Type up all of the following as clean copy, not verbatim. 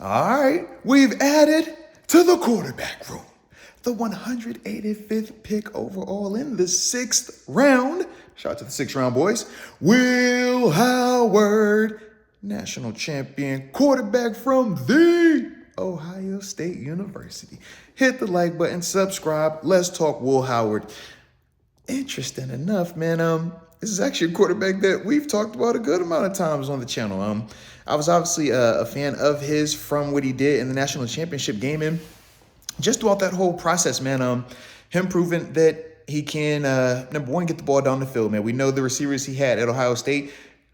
All right, we've added to the quarterback room the 185th pick overall in the 6th round. Shout out to the 6th round, boys. Will Howard, national champion quarterback from the Ohio State University. Hit the like button, subscribe. Let's talk Will Howard. Interesting enough, man. This is actually a quarterback that we've talked about a good amount of times on the channel. I was obviously a fan of his from what he did in the national championship game, and just throughout that whole process, man. Him proving that he can, number one, get the ball down the field, man. We know the receivers he had at Ohio State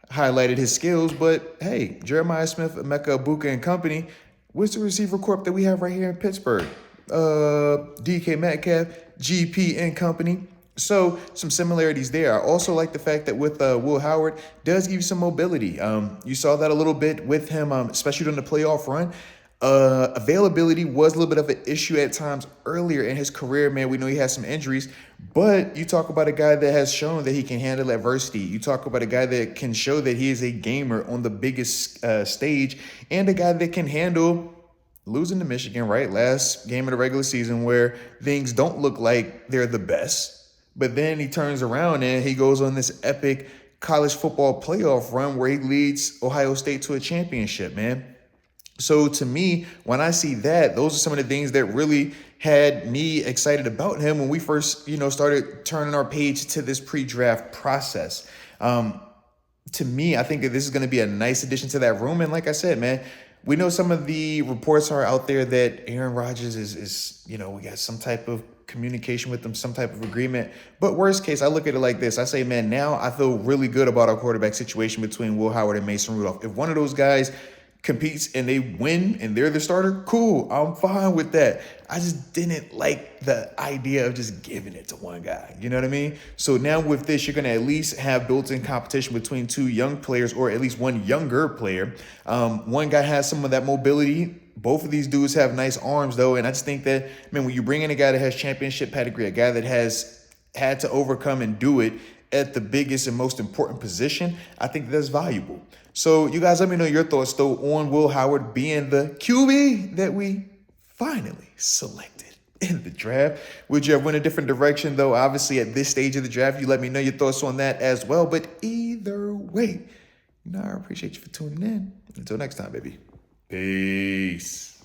highlighted his skills, but hey, Jeremiah Smith, Emeka Egbuka, and company, what's the receiver corp that we have right here in Pittsburgh? DK Metcalf, GP, and company. So some similarities there. I also like the fact that with Will Howard does give you some mobility. You saw that a little bit with him, especially during the playoff run. Availability was a little bit of an issue at times earlier in his career, man. We know he has some injuries, but you talk about a guy that has shown that he can handle adversity. You talk about a guy that can show that he is a gamer on the biggest stage, and a guy that can handle losing to Michigan, right? Last game of the regular season where things don't look like they're the best. But then he turns around and he goes on this epic college football playoff run where he leads Ohio State to a championship, man. So to me, when I see that, those are some of the things that really had me excited about him when we first, started turning our page to this pre-draft process. To me, I think that this is going to be a nice addition to that room. And like I said, man, we know some of the reports are out there that Aaron Rodgers is we got some type of communication with them, some type of agreement. But worst case, I look at it like this. I say, man, now I feel really good about our quarterback situation between Will Howard and Mason Rudolph. If one of those guys competes and they win and they're the starter, cool. I'm fine with that. I just didn't like the idea of just giving it to one guy. You know what I mean? So now with this, you're going to at least have built-in competition between two young players, or at least one younger player. One guy has some of that mobility. Both of these dudes have nice arms, though. And I just think that, man, when you bring in a guy that has championship pedigree, a guy that has had to overcome and do it at the biggest and most important position, I think that's valuable. So you guys let me know your thoughts, though, on Will Howard being the QB that we finally selected in the draft. Would you have went a different direction, though? Obviously, at this stage of the draft, you let me know your thoughts on that as well. But either way, I appreciate you for tuning in. Until next time, baby. Peace.